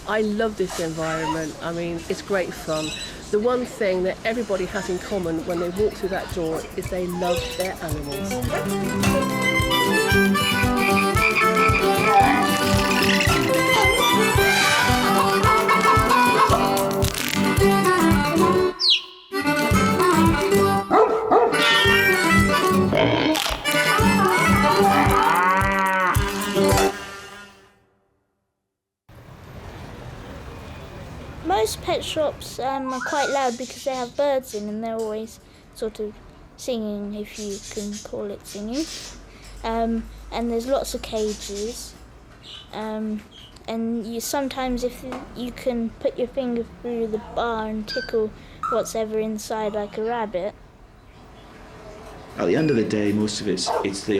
I love this environment. I mean, it's great fun. The one thing that everybody has in common when they walk through that door is they love their animals. Most pet shops are quite loud because they have birds in and they're always sort of singing, if you can call it singing. And there's lots of cages. And you sometimes, if you can put your finger through the bar and tickle what's ever inside like a rabbit. At the end of the day, most of it's the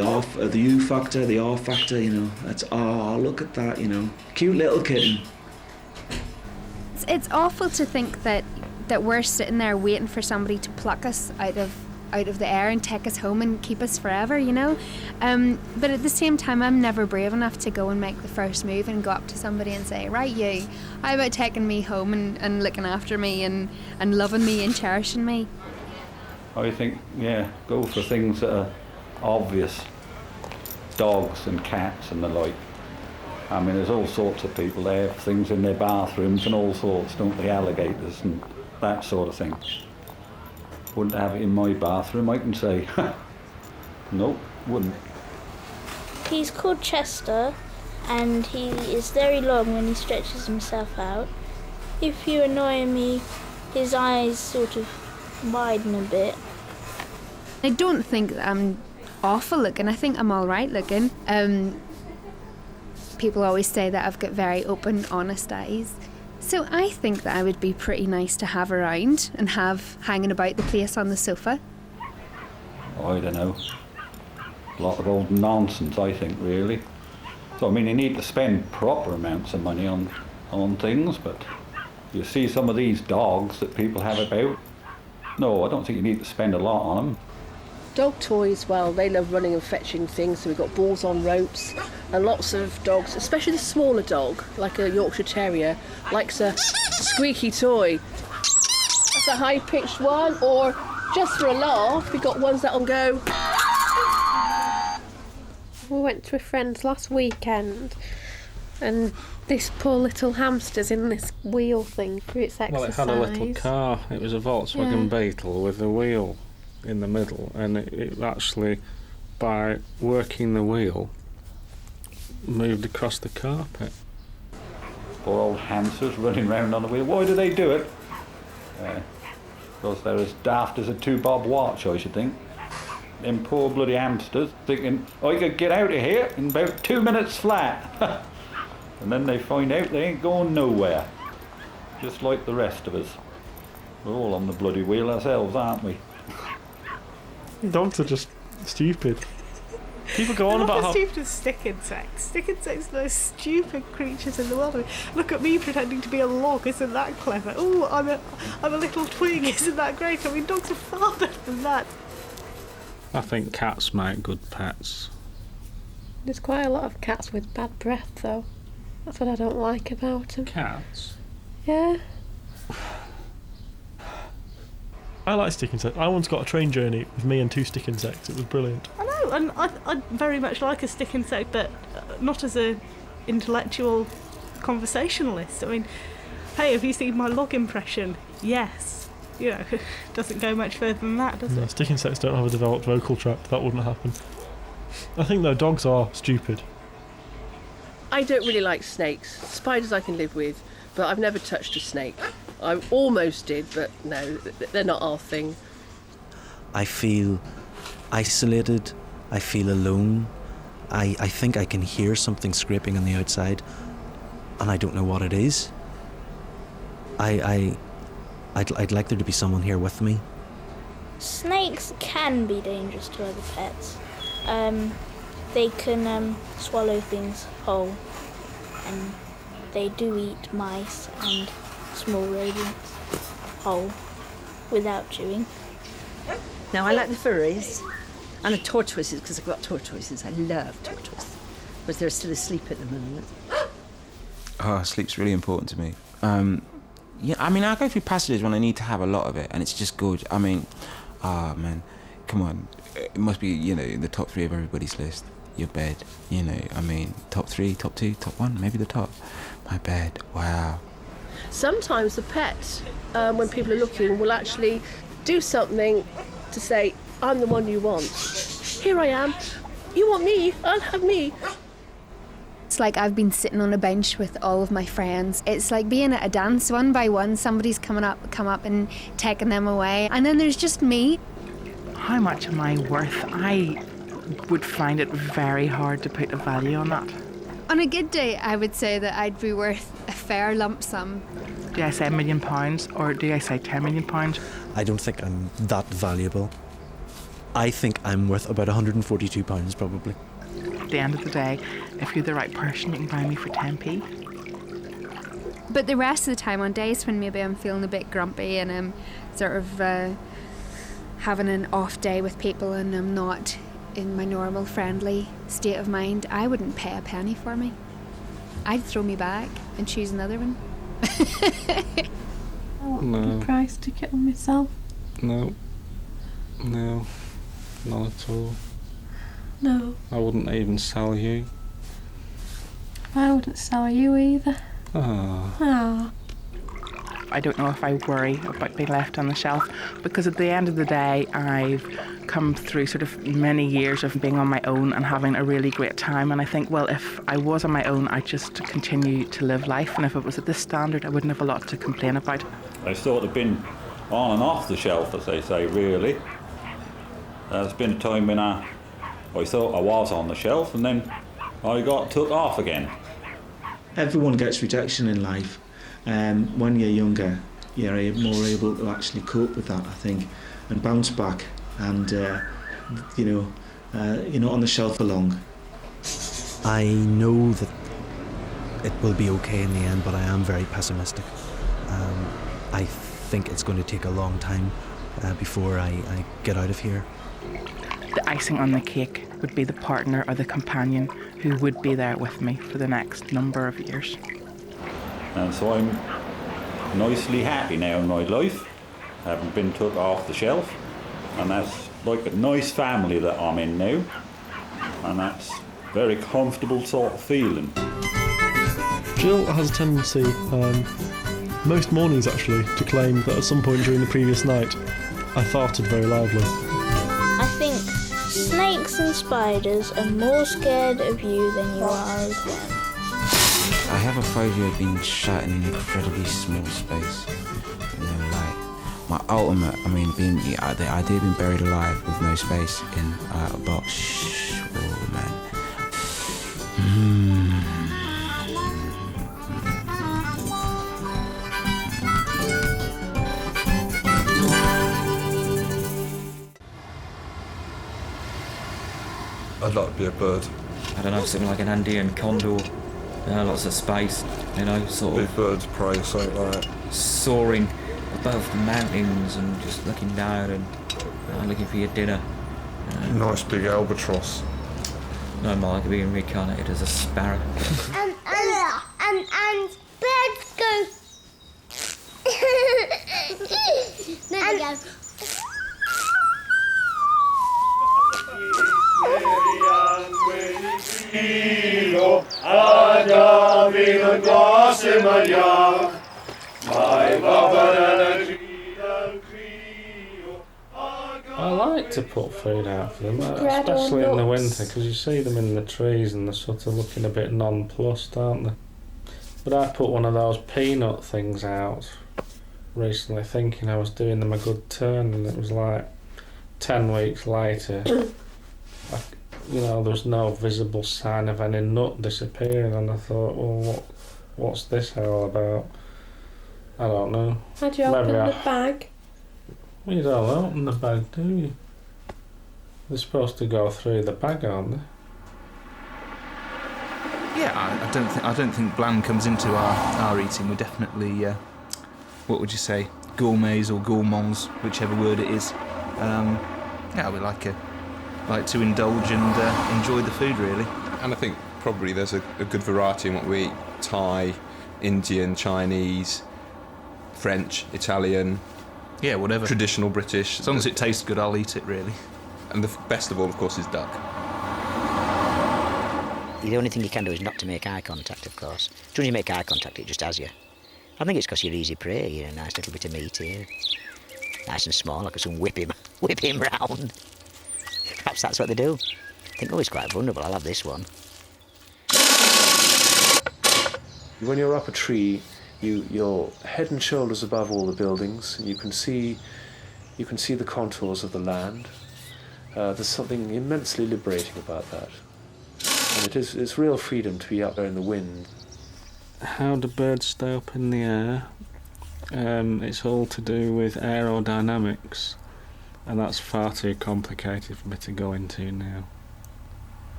U factor, the R factor, you know. That's, oh, look at that, you know. Cute little kitten. It's awful to think that we're sitting there waiting for somebody to pluck us out of the air and take us home and keep us forever, you know. But at the same time, I'm never brave enough to go and make the first move and go up to somebody and say, right, you, how about taking me home and looking after me and loving me and cherishing me? I think, yeah, go for things that are obvious. Dogs and cats and the like. I mean, there's all sorts of people. They have things in their bathrooms and all sorts, don't they? Alligators and that sort of thing. Wouldn't have it in my bathroom, I can say. Nope, wouldn't. He's called Chester, and he is very long when he stretches himself out. If you annoy me, his eyes sort of widen a bit. I don't think that I'm awful looking. I think I'm all right looking. People always say that I've got very open, honest eyes. So I think that I would be pretty nice to have around and have hanging about the place on the sofa. I don't know. A lot of old nonsense, I think, really. So, I mean, you need to spend proper amounts of money on things, but you see some of these dogs that people have about. No, I don't think you need to spend a lot on them. Dog toys, well, they love running and fetching things, so we've got balls on ropes, and lots of dogs, especially the smaller dog, like a Yorkshire Terrier, likes a squeaky toy. That's a high-pitched one, or just for a laugh, we've got ones that'll go. We went to a friend's last weekend, and this poor little hamster's in this wheel thing for its exercise. Well, it had a little car. It was a Volkswagen Beetle with a wheel in the middle, and it actually, by working the wheel, moved across the carpet. Poor old hamsters running around on the wheel. Why do they do it? Because they're as daft as a 2-bob watch, I should think. Them poor bloody hamsters thinking, I could get out of here in about 2 minutes flat. And then they find out they ain't going nowhere. Just like the rest of us. We're all on the bloody wheel ourselves, aren't we? Dogs are just stupid. People go on about how stupid as stick insects. Stick insects are the most stupid creatures in the world. I mean, look at me pretending to be a log. Isn't that clever? Oh, I'm a little twig. Isn't that great? I mean, dogs are far better than that. I think cats make good pets. There's quite a lot of cats with bad breath, though. That's what I don't like about them. Cats? Yeah. I like stick insects. I once got a train journey with me and 2 stick insects. It was brilliant. I know, and I very much like a stick insect, but not as a intellectual conversationalist. I mean, hey, have you seen my log impression? Yes. You know, doesn't go much further than that, does it? Stick insects don't have a developed vocal tract. That wouldn't happen. I think, though, dogs are stupid. I don't really like snakes. Spiders I can live with, but I've never touched a snake. I almost did, but no, they're not our thing. I feel isolated. I feel alone. I think I can hear something scraping on the outside, and I don't know what it is. I'd like there to be someone here with me. Snakes can be dangerous to other pets. They can swallow things whole, and they do eat mice and small rodents whole without chewing. Now, I like the furries and the tortoises, because I've got tortoises. I love tortoises, but they're still asleep at the moment. Sleep's really important to me. Yeah, I mean, I go through passages when I need to have a lot of it, and it's just good. I mean, man, come on. It must be, in the top 3 of everybody's list. Your bed, I mean, top 3, top 2, top 1, maybe the top. My bed, wow. Sometimes the pet, when people are looking, will actually do something to say, I'm the one you want. Here I am. You want me? I'll have me. It's like I've been sitting on a bench with all of my friends. It's like being at a dance, one by one, somebody's come up and taking them away. And then there's just me. How much am I worth? I would find it very hard to put a value on that. On a good day, I would say that I'd be worth a fair lump sum. Do I say £1 million or do I say £10 million? I don't think I'm that valuable. I think I'm worth about £142 probably. At the end of the day, if you're the right person, you can buy me for 10p. But the rest of the time, on days when maybe I'm feeling a bit grumpy and I'm sort of having an off day with people and I'm not in my normal friendly state of mind, I wouldn't pay a penny for me. I'd throw me back and choose another one. I want a price ticket on myself. No, not at all. No. I wouldn't even sell you. I wouldn't sell you either. Ah. I don't know if I worry about being left on the shelf, because at the end of the day, I've come through sort of many years of being on my own and having a really great time. And I think, well, if I was on my own, I'd just continue to live life. And if it was at this standard, I wouldn't have a lot to complain about. I've sort of been on and off the shelf, as they say, really. There's been a time when I thought I was on the shelf and then I got took off again. Everyone gets rejection in life. When you're younger, you're more able to actually cope with that, I think, and bounce back. And you're not on the shelf for long. I know that it will be okay in the end, but I am very pessimistic. I think it's going to take a long time before I get out of here. The icing on the cake would be the partner or the companion who would be there with me for the next number of years. And so I'm nicely happy now in my life, having been took off the shelf, and that's like a nice family that I'm in now, and that's very comfortable sort of feeling. Jill has a tendency, most mornings actually, to claim that at some point during the previous night I farted very loudly. I think snakes and spiders are more scared of you than you are of them. I have a phobia of being shut in an incredibly small space. Like my ultimate, the idea of being buried alive with no space in a box. Oh man. I'd like to be a bird. I don't know, something like an Andean condor. Lots of space, sort of... Big birds of prey, something like that. Soaring above the mountains and just looking down and looking for your dinner. Nice big albatross. No more like being reincarnated as a sparrow. And birds go... there we go. I like to put food out for them, especially in the winter, because you see them in the trees and they're sort of looking a bit nonplussed, aren't they? But I put one of those peanut things out recently, thinking I was doing them a good turn, and it was like 10 weeks later, there was no visible sign of any nut disappearing, and I thought, well, what's this all about? I don't know. How'd you open the bag? Well, you don't open the bag, do you? They're supposed to go through the bag, aren't they? Yeah, I don't think bland comes into our eating. We're definitely, what would you say, gourmets or gourmands, whichever word it is. We like to indulge and enjoy the food, really. And I think probably there's a good variety in what we eat. Thai, Indian, Chinese, French, Italian. Yeah, whatever. Traditional British. As long as it tastes good, I'll eat it, really. And the best of all, of course, is duck. The only thing you can do is not to make eye contact, of course. As soon as you make eye contact, it just has you. I think it's because you're easy prey. You're a nice little bit of meat here. Nice and small, I could soon whip him round. Perhaps that's what they do. Think, oh, he's quite vulnerable, I'll have this one. When you're up a tree, you're head and shoulders above all the buildings. You can see the contours of the land. There's something immensely liberating about that. And it's real freedom to be out there in the wind. How do birds stay up in the air? It's all to do with aerodynamics, and that's far too complicated for me to go into now.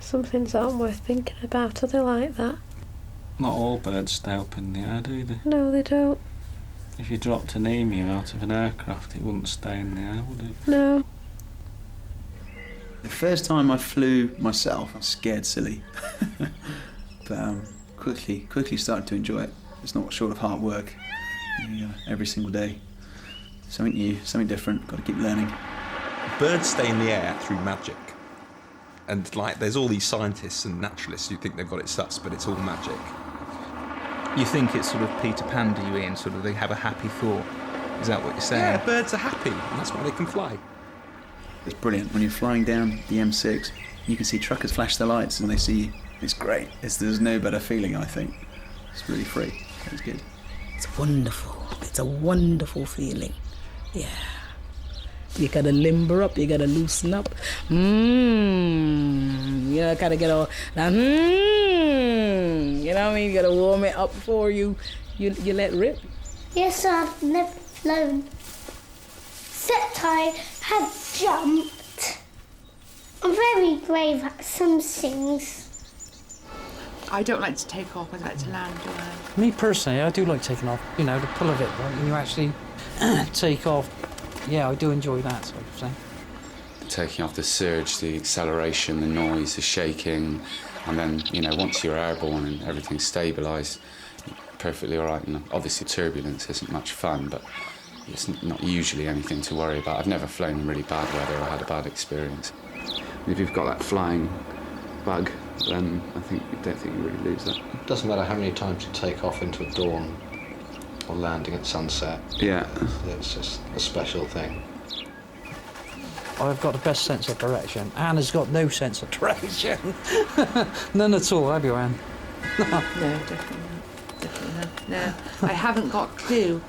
Some things aren't worth thinking about, are they like that? Not all birds stay up in the air, do they? No, they don't. If you dropped an emu out of an aircraft, it wouldn't stay in the air, would it? No. The first time I flew myself, I was scared silly. But quickly started to enjoy it. It's not short of hard work. Every single day. Something new, something different, got to keep learning. Birds stay in the air through magic. And there's all these scientists and naturalists who think they've got it sus, but it's all magic. You think it's sort of Peter Pan, do you, Ian? Sort of they have a happy thought. Is that what you're saying? Yeah, birds are happy, and that's why they can fly. It's brilliant. When you're flying down the M6, you can see truckers flash their lights when they see you. It's great. There's no better feeling, I think. It's really free. It's good. It's wonderful. It's a wonderful feeling. Yeah. You gotta limber up, you gotta loosen up. You gotta get all that. You know what I mean? You gotta warm it up before you let rip. Yes, I've never flown. Except I have jumped. I'm very brave at some things. I don't like to take off, I like to land. Me personally, I do like taking off, the pull of it, right? When you actually take off, yeah, I do enjoy that sort of thing. Taking off the surge, the acceleration, the noise, the shaking, and then, once you're airborne and everything's stabilised, perfectly all right. And obviously turbulence isn't much fun, but it's not usually anything to worry about. I've never flown in really bad weather or had a bad experience. If you've got that flying bug, then I don't think you really lose that. It doesn't matter how many times you take off into a dawn or landing at sunset. Yeah. It's just a special thing. I've got the best sense of direction. Anna's got no sense of direction. None at all, have you, Anne? No, definitely not. No, I haven't got a clue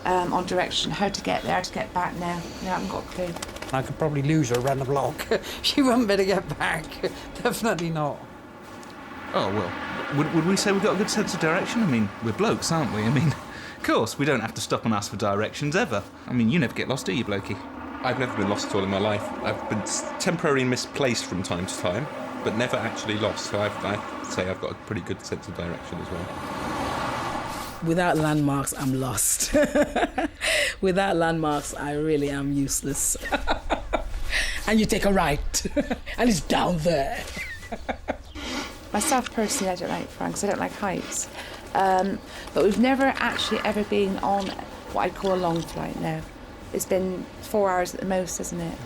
on direction, how to get there, how to get back now. No, I haven't got a clue. I could probably lose her around the block. She wouldn't be able to get back. Definitely not. Oh, well, would we say we've got a good sense of direction? I mean, we're blokes, aren't we? I mean, of course, we don't have to stop and ask for directions, ever. I mean, you never get lost, do you, blokey? I've never been lost at all in my life. I've been temporarily misplaced from time to time, but never actually lost, so I'd say I've got a pretty good sense of direction as well. Without landmarks, I'm lost. Without landmarks, I really am useless. And you take a right, and it's down there. Myself personally, I don't like flying because I don't like heights. But we've never actually ever been on what I'd call a long flight now. It's been 4 hours at the most, isn't it?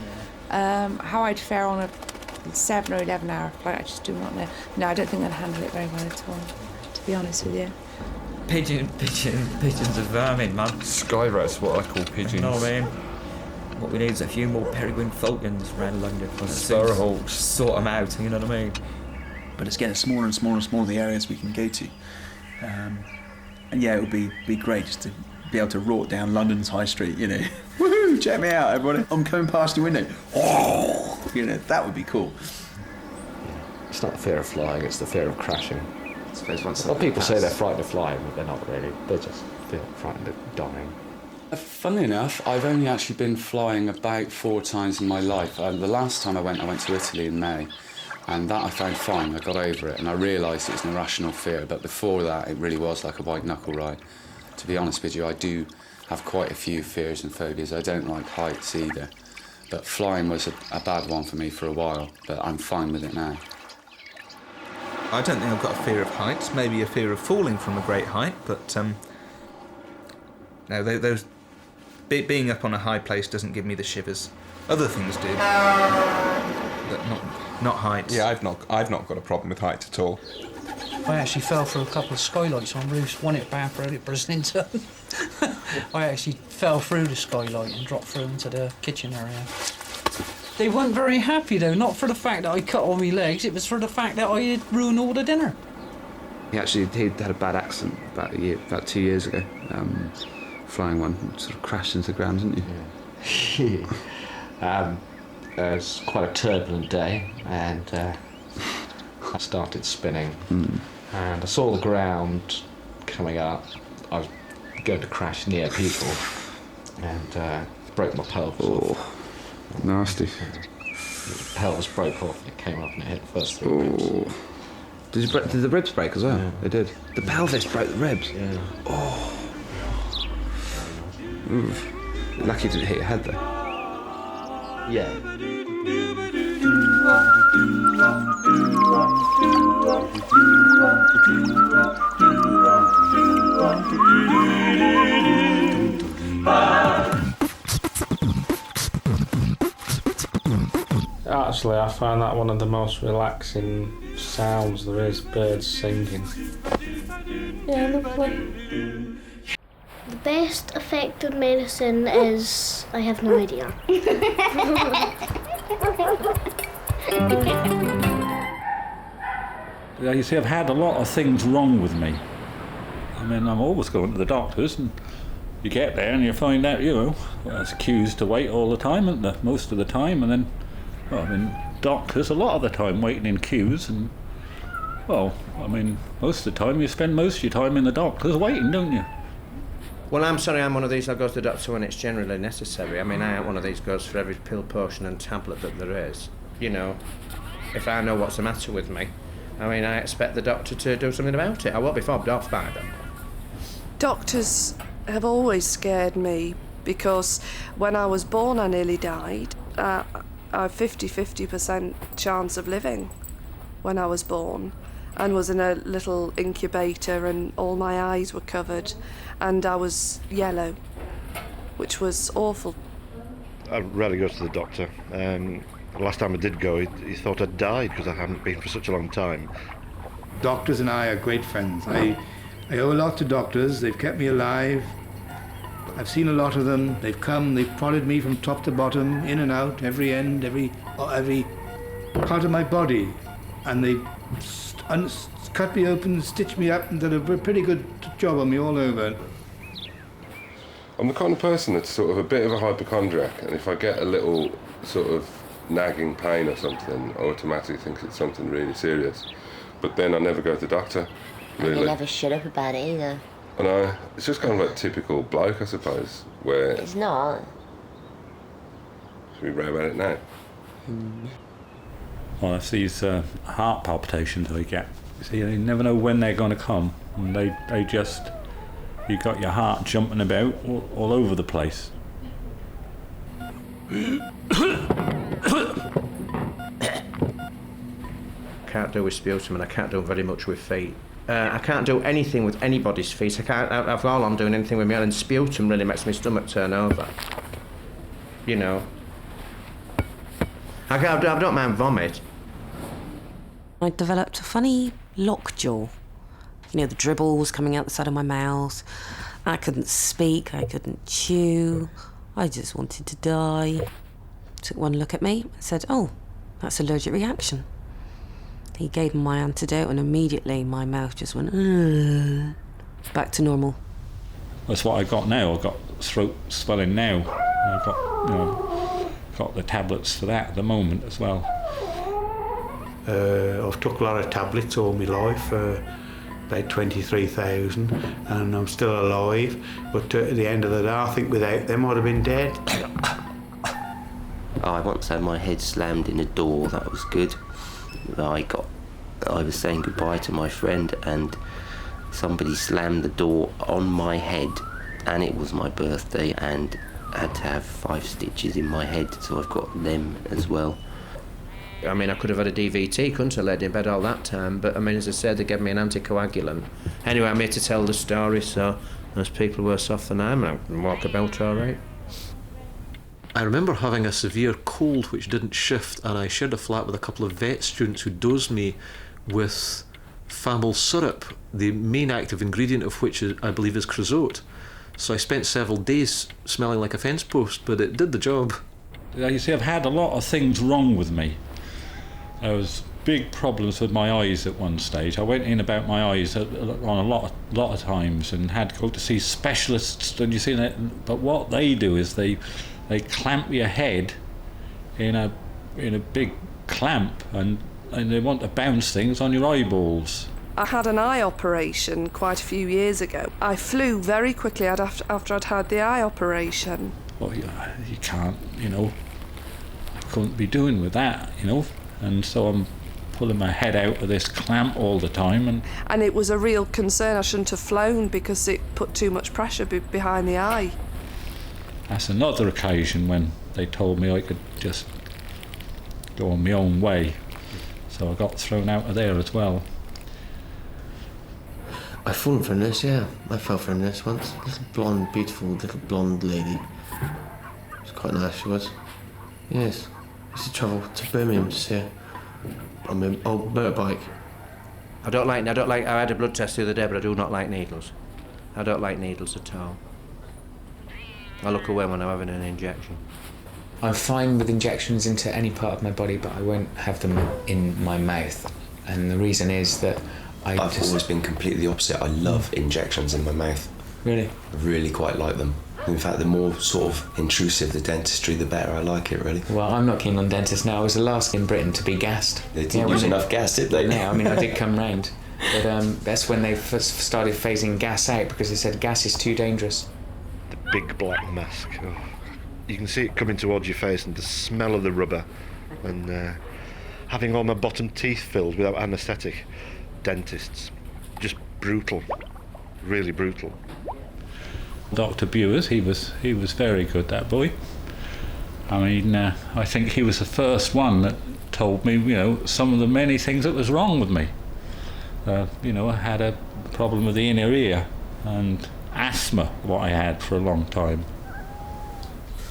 Yeah. How I'd fare on a 7 or 11 hour flight, I just do not know. No, I don't think I'd handle it very well at all, to be honest with you. Pigeons are vermin, man. Sky rats, what I call pigeons. You know what I mean? What we need is a few more peregrine falcons around London. Sparrowhawks. Sort them out, you know what I mean? But it's getting smaller and smaller and smaller, the areas we can go to. And yeah, it would be great just to be able to walk down London's high street, Woohoo, check me out, everybody. I'm coming past your window. Oh, that would be cool. It's not the fear of flying, it's the fear of crashing. Well, people say they're frightened of flying, but they're not really. They just feel frightened of dying. Funnily enough, I've only actually been flying about 4 times in my life. The last time I went to Italy in May, and that I found fine. I got over it, and I realised it was an irrational fear, but before that it really was like a white-knuckle ride. To be honest with you, I do have quite a few fears and phobias. I don't like heights either, but flying was a bad one for me for a while, but I'm fine with it now. I don't think I've got a fear of heights, maybe a fear of falling from a great height, but no, those being up on a high place doesn't give me the shivers. Other things do, but not heights. Yeah, I've not got a problem with heights at all. I actually fell through a couple of skylights on roofs, one at Bath Road at Brislington. I actually fell through the skylight and dropped through into the kitchen area. They weren't very happy though, not for the fact that I cut all my legs, it was for the fact that I had ruined all the dinner. He'd had a bad accident about 2 years ago. Flying one, sort of crashed into the ground, didn't you? It was quite a turbulent day, and I started spinning, and I saw the ground coming up. I was going to crash near people, and broke my pelvis off. Nasty. The pelvis broke off, and it came up and it hit the first 3 ribs. Did the ribs break as well? Yeah. They did. The pelvis broke the ribs? Yeah. Oh. Oof. Lucky to hit your head though. Yeah. Actually, I find that one of the most relaxing sounds there is, birds singing. Yeah, lovely. The best effective medicine is... I have no idea. Yeah, you see, I've had a lot of things wrong with me. I mean, I'm always going to the doctors, and you get there and you find out, well, there's queues to wait all the time, isn't there? Most of the time, and then, well, I mean, doctors a lot of the time waiting in queues, and, well, I mean, most of the time you spend most of your time in the doctors waiting, don't you? Well, I'm sorry, I'm one of these that goes to the doctor when it's generally necessary. I mean, I am one of these that goes for every pill, potion and tablet that there is. You know, if I know what's the matter with me, I mean, I expect the doctor to do something about it. I won't be fobbed off by them. Doctors have always scared me because when I was born I nearly died. I had 50% chance of living when I was born, and was in a little incubator, and all my eyes were covered and I was yellow, which was awful. I rarely go to the doctor. The last time I did go, he thought I'd died because I hadn't been for such a long time. Doctors and I are great friends. I owe a lot to doctors. They've kept me alive. I've seen a lot of them. They've come, they've prodded me from top to bottom, in and out, every end, every part of my body. And they've cut me open, stitched me up, and done a pretty good job on me all over. I'm the kind of person that's sort of a bit of a hypochondriac, and if I get a little sort of nagging pain or something, I automatically think it's something really serious. But then I never go to the doctor, really. And you never shut up about it either. I know, it's just kind of like typical bloke, I suppose, where... It's not. Should we rave about it now? Well, it's these heart palpitations I get. You see, you never know when they're going to come, and they just... You got your heart jumping about all over the place. Can't do with sputum, and I can't do very much with feet. I can't do anything with anybody's feet. I can't have all I'm doing anything with my own, and sputum really makes my stomach turn over. You know. I don't mind vomit. I developed a funny lockjaw. You know, the dribble was coming out the side of my mouth. I couldn't speak, I couldn't chew. I just wanted to die. Took one look at me and said, "Oh, that's allergic reaction." He gave me my antidote, and immediately my mouth just went back to normal. That's what I got now. I've got throat swelling now. I've got the tablets for that at the moment as well. I've took a lot of tablets all my life, about 23,000, and I'm still alive. But at the end of the day, I think without them I'd have been dead. I once had my head slammed in a door. That was good. I was saying goodbye to my friend, and somebody slammed the door on my head, and it was my birthday, and I had to have 5 stitches in my head, so I've got them as well. I mean, I could have had a DVT, couldn't I, laid in bed all that time, but I mean, as I said, they gave me an anticoagulant. Anyway, I'm here to tell the story, so there's people worse off than I am, and I can walk about all right. I remember having a severe cold which didn't shift, and I shared a flat with a couple of vet students who dosed me with Famil syrup, the main active ingredient of which I believe is creosote. So I spent several days smelling like a fence post, but it did the job. You see, I've had a lot of things wrong with me. There was big problems with my eyes at one stage. I went in about my eyes on a lot of times and had to go to see specialists. And you see that, but what they do is they clamp your head in a big clamp, and they want to bounce things on your eyeballs. I had an eye operation quite a few years ago. I flew very quickly after I'd had the eye operation. Well, you can't, I couldn't be doing with that, and so I'm pulling my head out of this clamp all the time. And it was a real concern. I shouldn't have flown because it put too much pressure behind the eye. That's another occasion when they told me I could just go on my own way. So I got thrown out of there as well. I've fallen for a nurse, yeah. I fell for a nurse once. Little blonde, beautiful little blonde lady. She was quite nice, she was. Yes. I used to travel to Birmingham to see her on my old motorbike. I had a blood test the other day, but I do not like needles. I don't like needles at all. I look away when I'm having an injection. I'm fine with injections into any part of my body, but I won't have them in my mouth. And the reason is that I've always been completely the opposite. I love injections in my mouth. Really? I really quite like them. In fact, the more sort of intrusive the dentistry, the better I like it, really. Well, I'm not keen on dentists now. I was the last in Britain to be gassed. They didn't use enough gas, did they? No, I mean, I did come round. But that's when they first started phasing gas out, because they said gas is too dangerous. The big black mask. Oh. You can see it coming towards your face, and the smell of the rubber, and having all my bottom teeth filled without anaesthetic. Dentists, just brutal, really brutal. Dr. Bewers, he was very good, that boy. I mean, I think he was the first one that told me, some of the many things that was wrong with me. I had a problem with the inner ear and asthma, what I had for a long time.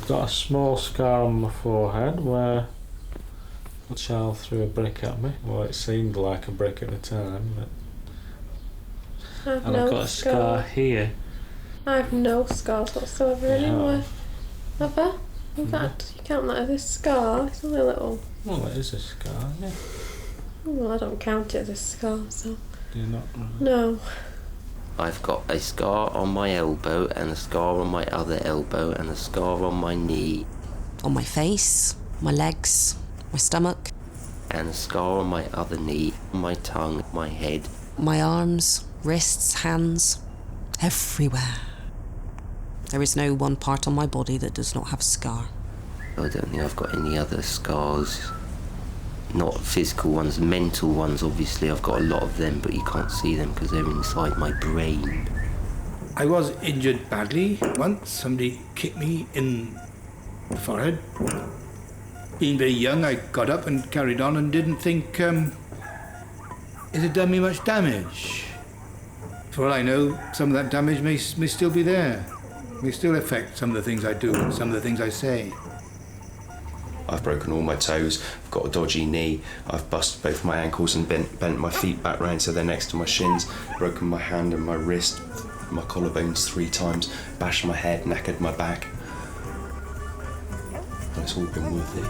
Got a small scar on my forehead where a child threw a brick at me. Well, it seemed like a brick at the time, but... And I've got a scar here. I have no scars whatsoever anywhere. Have I? In fact, you count that as a scar. It's only a little. Well, it is a scar, yeah. Well, I don't count it as a scar, so. Do you not? No. I've got a scar on my elbow, and a scar on my other elbow, and a scar on my knee. On my face, my legs, my stomach. And a scar on my other knee, my tongue, my head. My arms, wrists, hands, everywhere. There is no one part on my body that does not have a scar. I don't think I've got any other scars. Not physical ones, mental ones, obviously. I've got a lot of them, but you can't see them because they're inside my brain. I was injured badly once. Somebody kicked me in the forehead. Being very young, I got up and carried on and didn't think, has it done me much damage? For all I know, some of that damage may still be there. May still affect some of the things I do and some of the things I say. I've broken all my toes, I've got a dodgy knee, I've busted both my ankles and bent my feet back round so they're next to my shins, broken my hand and my wrist, my collarbones 3 times, bashed my head, knackered my back. And it's all been worth it.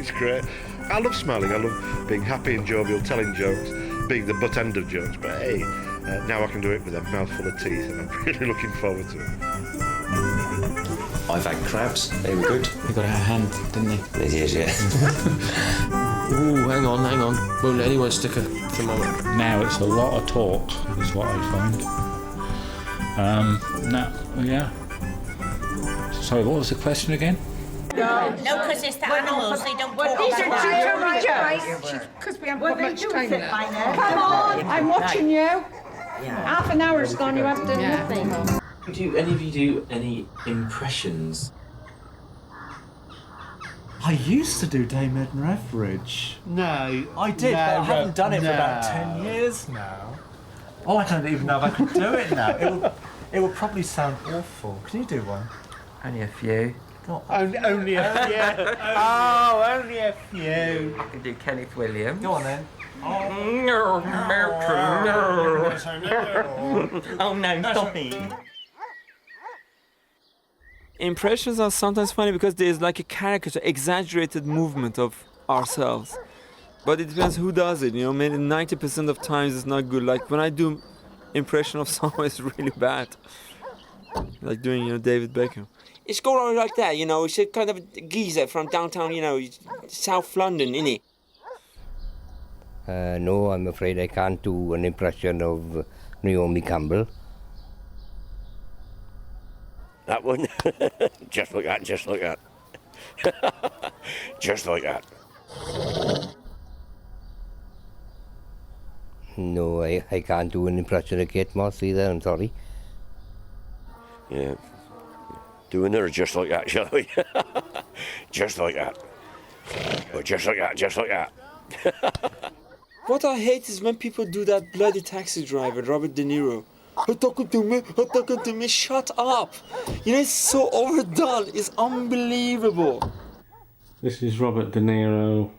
It's great. I love smiling, I love being happy and jovial, telling jokes, being the butt end of jokes, but hey, now I can do it with a mouthful of teeth, and I'm really looking forward to it. I've had crabs, they were good. They got out of hand, didn't they? They did, yeah. Ooh, hang on. Won't let anyone stick a thermometer. Now it's a lot of talk, is what I find. Yeah. Sorry, what was the question again? No, because it's the animals, they don't talk These are about too because we haven't got much time left. Come on, I'm watching you. Half an hour's gone, you haven't done nothing. Do any of you do any impressions? I used to do Dame Edna Everage. No. I did, but I haven't done it for about 10 years now. Oh, I don't even know if I could do it now. It would probably sound awful. Can you do one? Only a few. Only a few. Oh, only a few. I can do Kenneth Williams. Go on then. No, oh no, stop it. Impressions are sometimes funny because there's like a caricature, exaggerated movement of ourselves. But it depends who does it, you know, maybe 90% of times it's not good. Like when I do impression of someone, it's really bad. Like doing, you know, David Beckham. It's going on like that, you know, it's a kind of geezer from downtown, you know, South London, innit? No, I'm afraid I can't do an impression of Naomi Campbell. That one? Just like that, just like that. Just like that. No, I can't do an impression of Kate Moss either, I'm sorry. Yeah. Doing her just like that, shall we? Just like that. Or just like that, just like that. What I hate is when people do that bloody Taxi Driver, Robert De Niro. Talking to me, shut up! You know, it's so overdone, it's unbelievable. This is Robert De Niro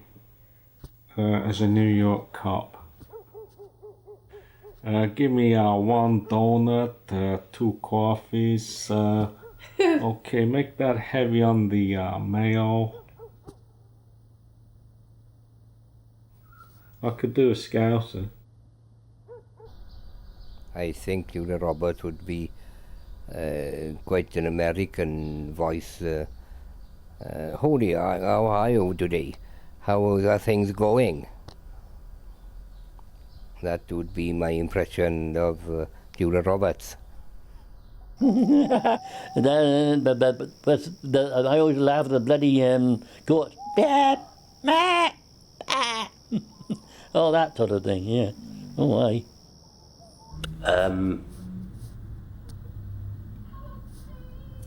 as a New York cop. Give me one donut, 2 coffees. Okay, make that heavy on the mayo. I could do a Scouser. I think Julia Roberts would be quite an American voice. Holy, how are you today? How are things going? That would be my impression of Julia Roberts. But I always laugh at the bloody goat. Oh, that sort of thing, yeah. Oh, aye.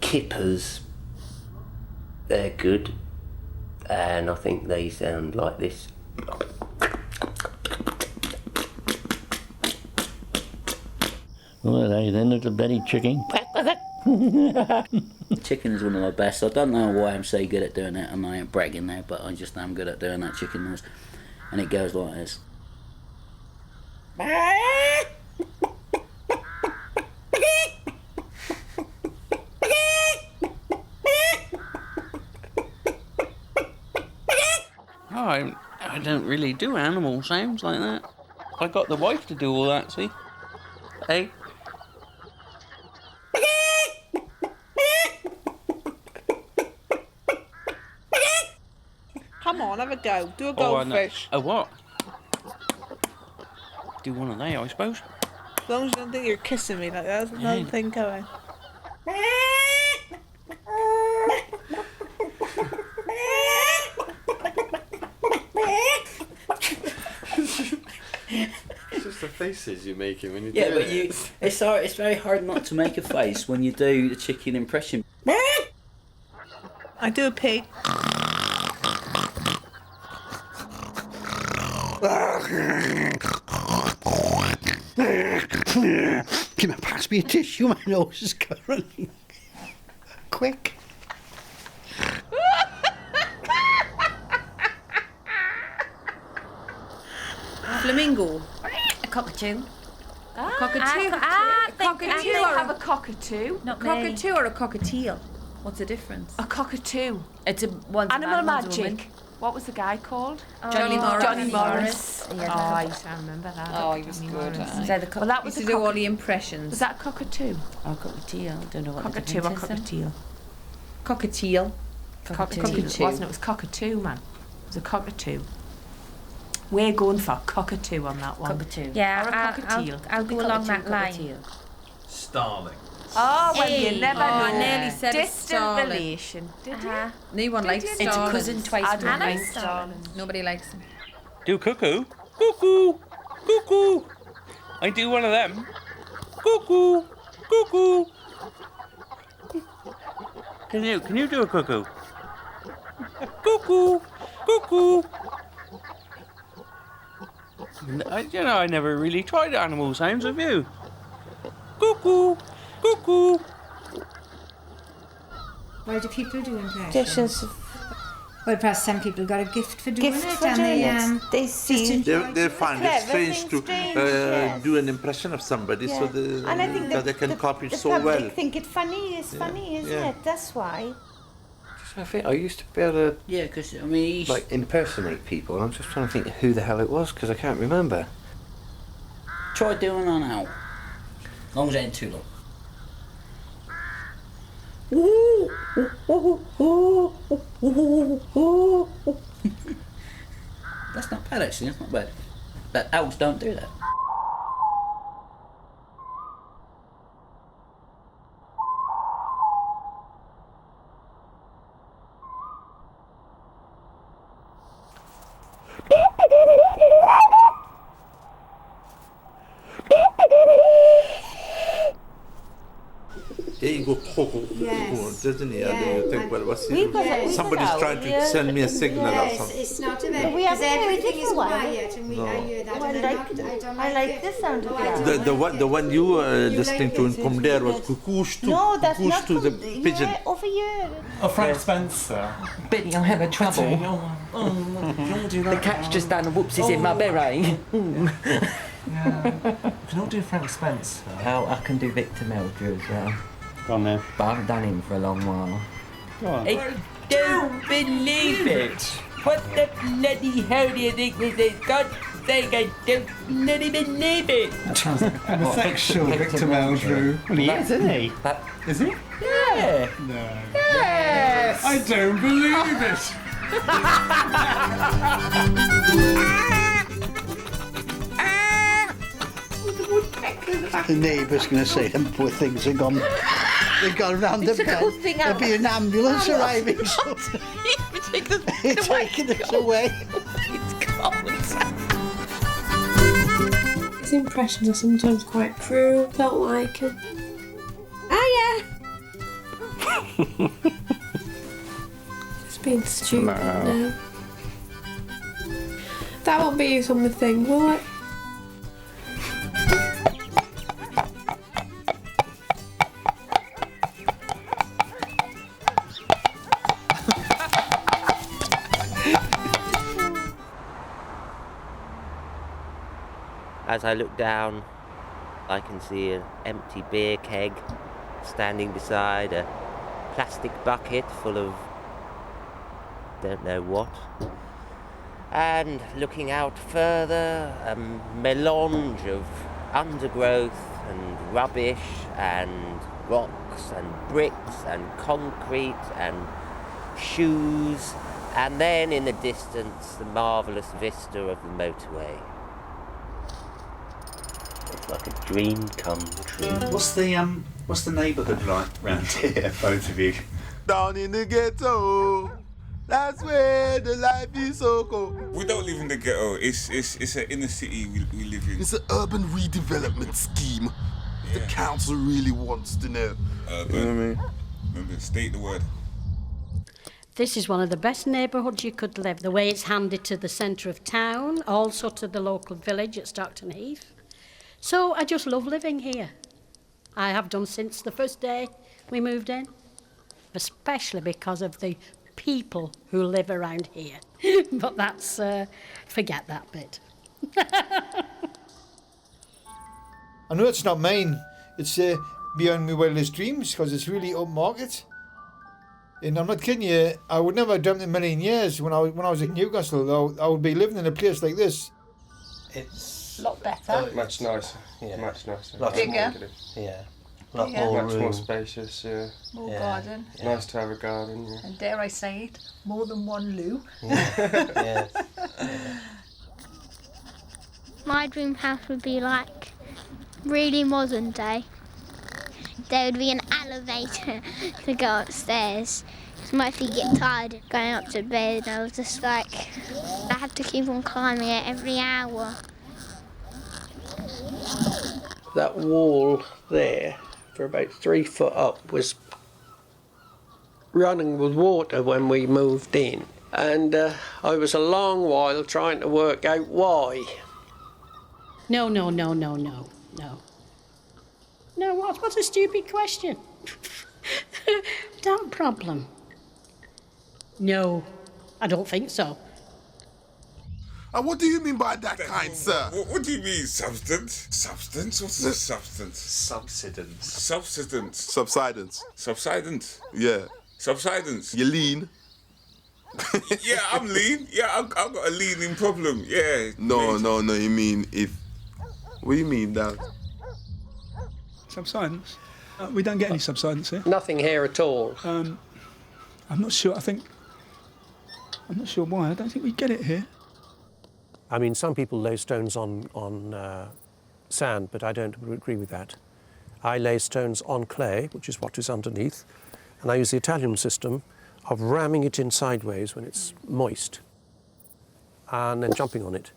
Kippers, they're good, and I think they sound like this. Well, then there's a bloody chicken. Chicken is one of my best. I don't know why I'm so good at doing it, and I ain't bragging now, but I just am good at doing that chicken noise. And it goes like this. Oh, I don't really do animal sounds like that. I got the wife to do all that, see? Hey? Come on, have a go. Do a goldfish. A what? Do one of they, I suppose. As long as you don't think you're kissing me like that, there's another thing going. It's just the faces you're making when you do Yeah, but it. it's very hard not to make a face when you do the chicken impression. I do a pig. Come on, pass me a tissue, my nose is curling. Quick. Flamingo. A cockatoo. A cockatoo. A cockatoo or have a cockatoo. Not a me. cockatoo or a cockatiel. What's the difference? A cockatoo. It's one's Animal a man, one's a woman. Magic. What was the guy called? Johnny Morris. Johnny Morris. Yeah, Oh, I used to remember that. Oh, he was Johnny good. Morris. Well, that was Used a to do all the impressions. Was that a cockatoo? Oh, cockatiel. I don't know what Cockatoo the or difference is then. cockatiel? Cockatiel. Cockatoo. Wasn't it? It was cockatoo, man. It was a cockatoo. We're going for cockatoo on that one. Cockatoo. Yeah, or a cockatiel. I'll go along that line. Starling. Oh, well, Hey. you never Oh, know. I nearly said Distant starling. relation. Did you? No one likes you? It's a Starlings. cousin twice I removed. don't like starlings. Nobody likes them. Do cuckoo. Cuckoo. Cuckoo. I do one of them. Cuckoo. Cuckoo. Can you do a cuckoo? Cuckoo. Cuckoo, cuckoo. I never really tried animal sounds, have you? Cuckoo, cuckoo. Why do people do impressions? Well, perhaps some people got a gift for doing it, They see. They find it strange to yes. do an impression of somebody, so And I think they can copy the so public well. think it funny. It's funny, isn't it? That's why. I think I used to be able to, because I mean, like, impersonate people, and I'm just trying to think who the hell it was because I can't remember. Try doing that now. As long as it ain't too long. That's not bad actually, that's not bad. But owls don't do that. Here you go, Yes. doesn't he? Yeah. And then you think, well, what's We've it? got it. Somebody's trying to send me a signal or something. It's not a very, We have because a very everything is different one. quiet and No. I hear that. I and I like the sound of that. The one you were listening like to it, in Comdare was cuckoosh to, No, that's cuckoosh not to the pigeon. Yeah, over here. Oh, Frank Spencer. Benny, I'm having trouble. The cat's just done and whoops is in my beret. We can all do Frank Spencer. Oh, I can do Victor Meldrew as well. Go on then. But I haven't done him for a long while. Go on. I don't believe it! What the bloody hell do you think this is? God's sake, I don't bloody believe it! Homosexual Victor Meldrew. Well, he is, isn't he? Is he? Yeah! No. Yes! I don't believe The neighbour's going to say them poor things have gone. They've gone round the It's a bend. good thing There'll be an ambulance arriving. It's taking us away. His impressions are sometimes quite cruel. Don't like it. It's being stupid now. That won't be used on the thing, will it? As I look down, I can see an empty beer keg standing beside a plastic bucket full of don't know what. And looking out further, a melange of undergrowth and rubbish and rocks and bricks and concrete and shoes, and then in the distance the marvellous vista of the motorway. It's like a dream come true. What's the neighbourhood like round here, both of you? Down in the ghetto, that's where the life is so cold. We don't live in the ghetto. It's an inner city we live in. It's an urban redevelopment scheme. The council really wants to know. Urban. You know what I mean? Remember, state the word. This is one of the best neighbourhoods you could live. The way it's handed to the centre of town, also to the local village at Stockton Heath. So I just love living here. I have done since the first day we moved in, especially because of the people who live around here. But that's, forget that bit. I know it's not mine. It's beyond my wildest dreams because it's really upmarket. And I'm not kidding you. I would never have dreamt in a million years when I was in Newcastle. Though I would be living in a place like this. It's a lot better. much nicer. Yeah, much nicer. Lots bigger. Yeah. Lot more much room. more spacious. Yeah. More garden. It's nice to have a garden. Yeah. And dare I say it, more than one loo. Yes. My dream house would be like really modern day. There would be an elevator to go upstairs. So my feet get tired of going up to bed. I was just like, I had to keep on climbing it every hour. That wall there, for about 3 foot up, was running with water when we moved in. And I was a long while trying to work out why. No. No, what's a stupid question? Damn problem. No, I don't think so. And what do you mean by that, kind sir? What do you mean, substance? Substance? What's a substance? Subsidence. Subsidence. Subsidence. Subsidence. Yeah. Subsidence. You lean. Yeah, I'm lean. Yeah, I've got a leaning problem. Yeah. No, you mean if... What do you mean, Dad? Subsidence? We don't get any subsidence here. Nothing here at all. I'm not sure. I'm not sure why. I don't think we get it here. I mean, some people lay stones on sand, but I don't agree with that. I lay stones on clay, which is what is underneath, and I use the Italian system of ramming it in sideways when it's moist, and then jumping on it.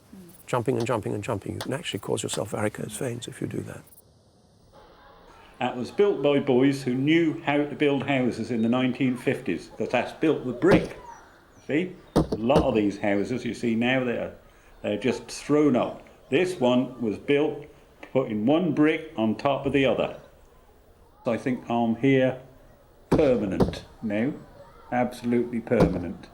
Jumping and jumping and jumping. You can actually cause yourself varicose veins if you do that. That was built by boys who knew how to build houses in the 1950s, because that's built with brick. See? A lot of these houses you see now, they're just thrown up. This one was built putting one brick on top of the other. I think I'm here permanent now. Absolutely permanent.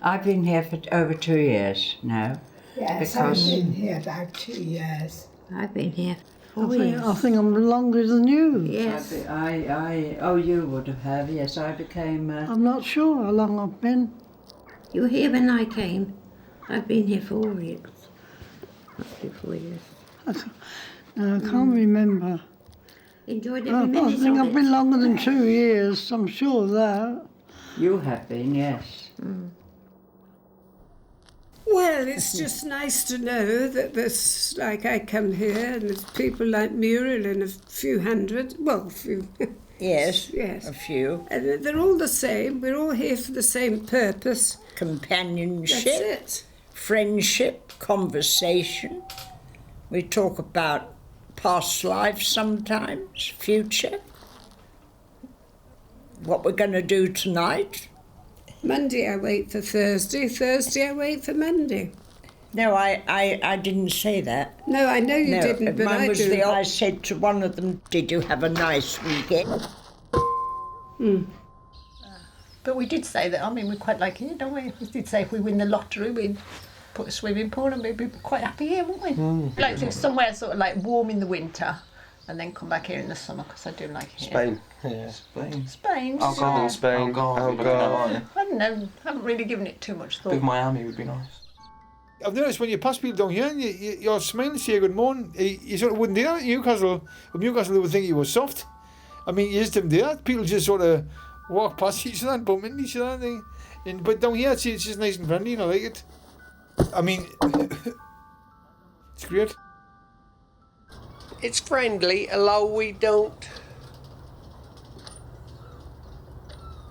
I've been here for over 2 years now. Yes, because I've been here about 2 years. I've been here I 4 years. think I'm longer than you. Yes. You would have, yes. I became... I'm not sure how long I've been. You were here when I came. I've been here 4 years. Roughly 4 years. I can't remember. Enjoyed every minute I think of I've it. been longer than 2 years, I'm sure of that. You have been, yes. Well, it's just nice to know that there's, like, I come here and there's people like Muriel and a few hundred, well, a few. Yes, yes, a few. And they're all the same. We're all here for the same purpose. Companionship, That's it. friendship, conversation. We talk about past lives sometimes, future. What we're going to do tonight. Monday I wait for Thursday, Thursday I wait for Monday. No, I didn't say that. No, I know you No, didn't, but mine I was do. I said to one of them, did you have a nice weekend? But we did say that, I mean, we quite like it, don't we? We did say if we win the lottery, we'd put a swimming pool and we'd be quite happy here, wouldn't we? Like to somewhere sort of like warm in the winter and then come back here in the summer, because I do like it here. Spain. Yeah, Spain. Spain. Algarve in Spain. Algarve. I don't know, haven't really given it too much thought. Big Miami would be nice. I've noticed when you pass people down here and you're smiling to say good morning, you sort of wouldn't do that in Newcastle. In Newcastle, they would think you were soft. I mean, you just didn't do that. People just sort of walk past each other and bump into each other. But down here, it's just nice and friendly and I like it. I mean, it's great. It's friendly, although we don't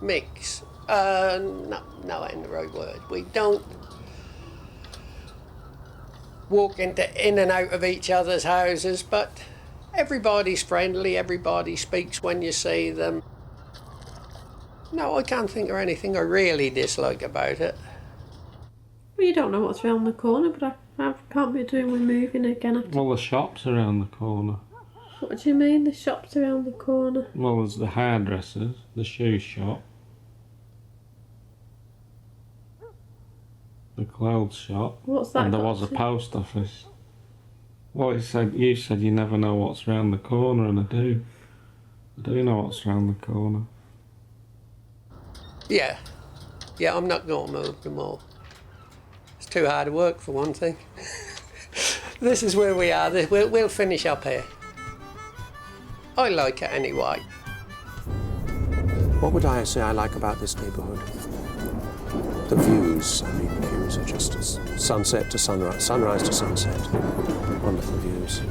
mix. No, ain't the right word. We don't walk in and out of each other's houses, but everybody's friendly, everybody speaks when you see them. No, I can't think of anything I really dislike about it. Well, you don't know what's round the corner, but I can't be doing with moving again. Well, the shop's around the corner. What do you mean, the shop's around the corner? Well, there's the hairdressers, the shoe shop, the clothes shop, What's that and there got was a to- post office. Well, you said you never know what's round the corner, and I do. I do know what's round the corner. Yeah, I'm not going to move them all. It's too hard to work for one thing. This is where we are. We'll finish up here. I like it anyway. What would I say I like about this neighbourhood? The views. I mean, the views are just as sunset to sunrise, sunrise to sunset. Wonderful views.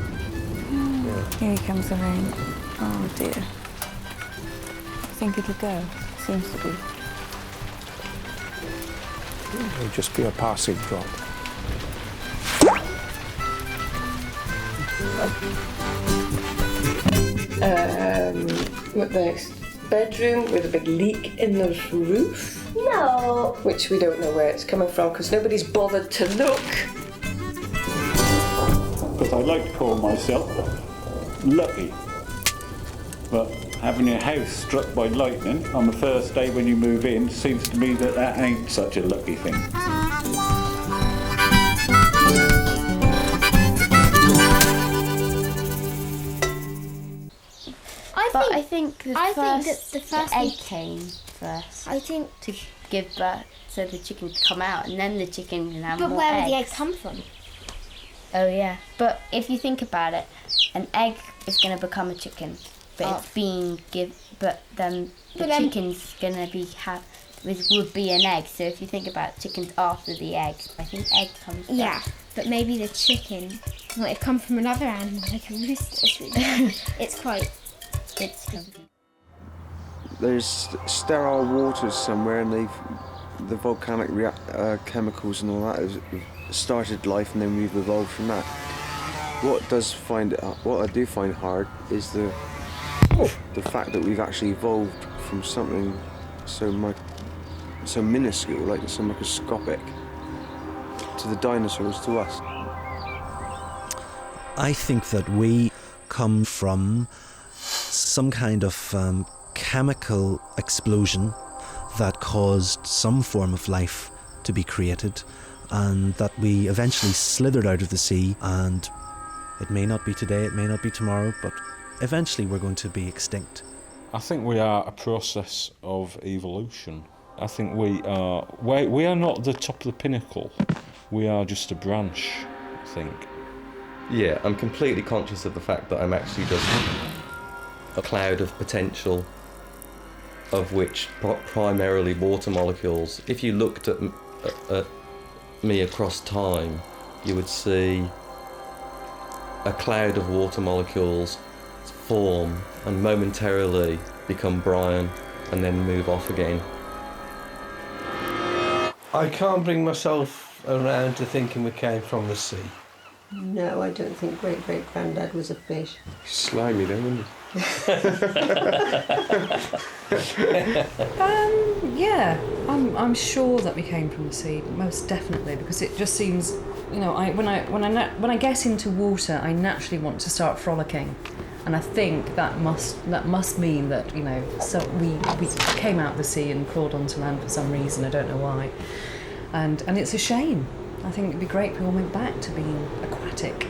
Yeah. Here comes the rain. Oh dear. I think it'll go. Seems to be. It'll just be a passing drop. What next? bedroom with a big leak in the roof. No. Which we don't know where it's coming from because nobody's bothered to look. Because I like to call myself lucky. But having your house struck by lightning on the first day when you move in seems to me that ain't such a lucky thing. I think the first egg came first. I think to give birth, so the chicken could come out, and then the chicken can have But more where eggs. would the egg come from? Oh yeah, but if you think about it, an egg is going to become a chicken, but it's being but then the chicken's going to be would be an egg. So if you think about chickens after the eggs, I think egg comes first. Yeah, but maybe the chicken might have come from another animal, like a rooster. It's quite. There's sterile waters somewhere, and the volcanic chemicals and all that have started life, and then we've evolved from that. What I do find hard is the fact that we've actually evolved from something so minuscule, like so microscopic, to the dinosaurs, to us. I think that we come from some kind of chemical explosion that caused some form of life to be created, and that we eventually slithered out of the sea, and it may not be today, it may not be tomorrow, but eventually we're going to be extinct. I think we are a process of evolution. I think we are not the top of the pinnacle. We are just a branch, I think. Yeah, I'm completely conscious of the fact that I'm actually just a cloud of potential, of which primarily water molecules. If you looked at me across time, you would see a cloud of water molecules form and momentarily become Brian and then move off again. I can't bring myself around to thinking we came from the sea. No, I don't think great-great-granddad was a fish. Slimy though, wasn't Yeah, I'm sure that we came from the sea, most definitely, because it just seems, you know, when I get into water, I naturally want to start frolicking, and I think that must mean that, you know, so we came out of the sea and crawled onto land for some reason. I don't know why, and it's a shame. I think it'd be great if we all went back to being aquatic.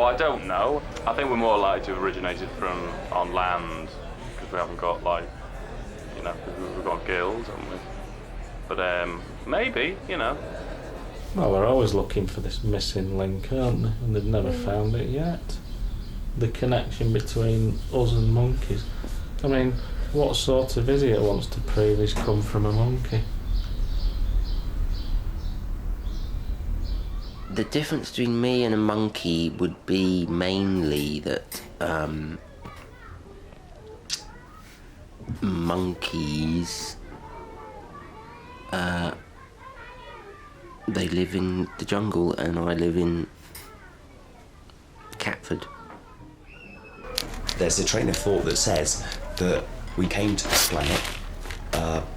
I don't know. I think we're more likely to have originated from on land because we haven't got we've got gills, haven't we? But maybe, you know. Well, they're always looking for this missing link, aren't they? And they've never found it yet. The connection between us and monkeys. I mean, what sort of idiot wants to prove he's come from a monkey? The difference between me and a monkey would be mainly that monkeys, they live in the jungle and I live in Catford. There's a train of thought that says that we came to this planet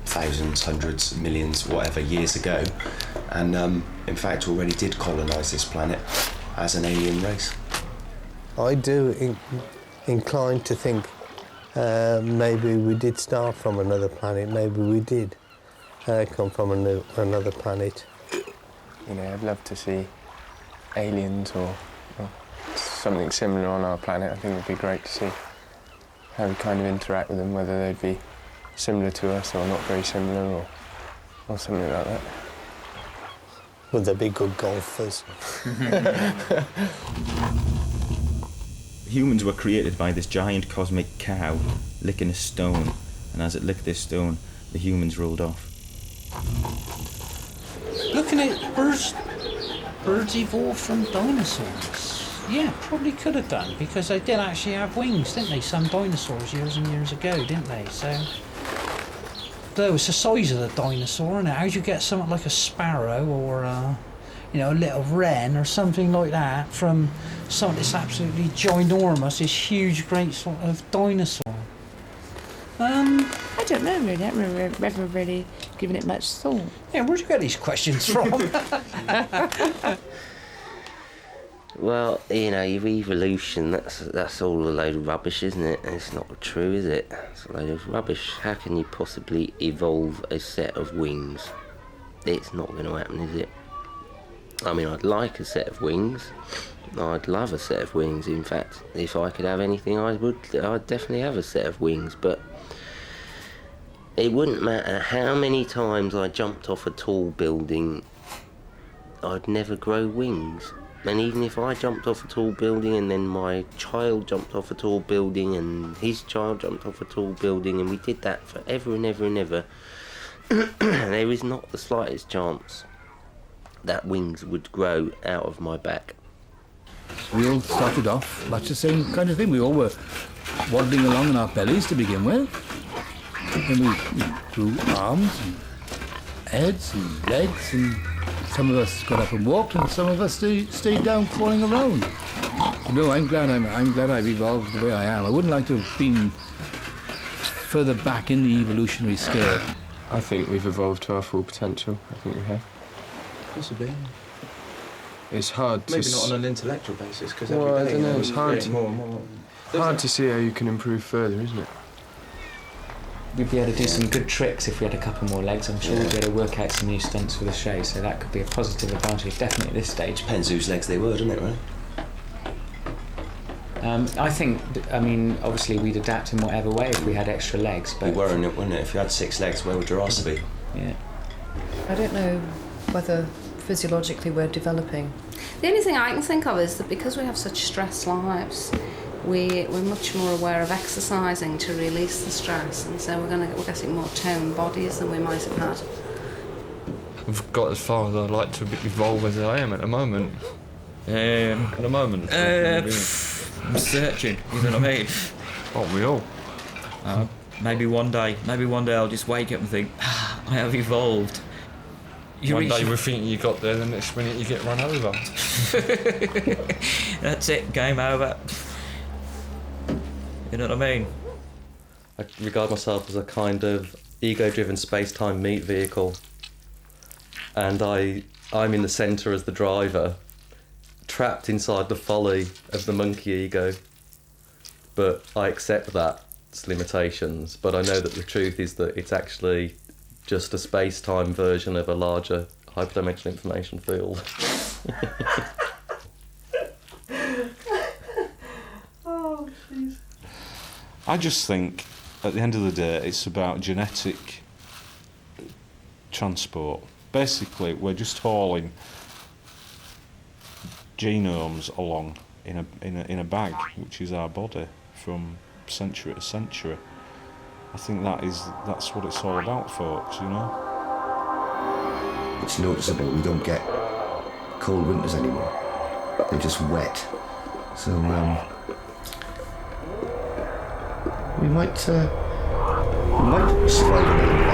thousands, hundreds, millions, whatever, years ago, and in fact already did colonise this planet as an alien race. I do incline to think maybe we did start from another planet, maybe we did come from another planet. You know, I'd love to see aliens or something similar on our planet. I think it would be great to see how we kind of interact with them, whether they'd be similar to us or not very similar or something like that. Would they be good golfers? Humans were created by this giant cosmic cow licking a stone, and as it licked this stone, the humans rolled off. Looking at birds evolved from dinosaurs. Yeah, probably could have done, because they did actually have wings, didn't they? Some dinosaurs years and years ago, didn't they? So that was the size of the dinosaur, and how do you get something like a sparrow or you know, a little wren or something like that from something that's absolutely ginormous, this huge, great sort of dinosaur? I don't know really. I haven't ever really given it much thought. Yeah, where'd you get these questions from? Well, you know, your evolution, that's all a load of rubbish, isn't it? It's not true, is it? It's a load of rubbish. How can you possibly evolve a set of wings? It's not going to happen, is it? I mean, I'd like a set of wings. I'd love a set of wings. In fact, if I could have anything, I'd definitely have a set of wings, but it wouldn't matter how many times I jumped off a tall building, I'd never grow wings. And even if I jumped off a tall building and then my child jumped off a tall building and his child jumped off a tall building and we did that forever and ever and ever, there is not the slightest chance that wings would grow out of my back. We all started off much the same kind of thing. We all were waddling along on our bellies to begin with. Then we grew arms and heads and legs, and some of us got up and walked, and some of us stayed down crawling around. No, I'm glad I've evolved the way I am. I wouldn't like to have been further back in the evolutionary scale. I think we've evolved to our full potential. I think we have. Possibly. It's hard Maybe to... not on an intellectual basis, because well, every day I don't know, it's hard to, more and more. hard to see how you can improve further, isn't it? We'd be able to do some good tricks if we had a couple more legs. I'm sure we'd be able to work out some new stunts for the show, so that could be a positive advantage, definitely at this stage. Depends whose legs they were, doesn't it, right? I think, I mean, obviously we'd adapt in whatever way if we had extra legs, but... We were, wouldn't it? If you had 6 legs, where would your arse be? Yeah. I don't know whether physiologically we're developing. The only thing I can think of is that because we have such stressed lives, we're much more aware of exercising to release the stress, and so we're getting more toned bodies than we might have had. I've got as far as I'd like to evolve as I am at the moment. At the moment. I'm searching, you know what I mean? Aren't we all? Maybe one day I'll just wake up and think, I have evolved. One day we think you got there, the next minute you get run over. That's it, game over. You know what I mean? I regard myself as a kind of ego-driven space-time meat vehicle, and I'm in the centre as the driver, trapped inside the folly of the monkey ego. But I accept that its limitations, but I know that the truth is that it's actually just a space-time version of a larger hyperdimensional information field. Oh, jeez. I just think, at the end of the day, it's about genetic transport. Basically, we're just hauling genomes along in a bag, which is our body, from century to century. I think that's what it's all about, folks, you know? It's noticeable we don't get cold winters anymore. They're just wet. So, we might survive a little bit.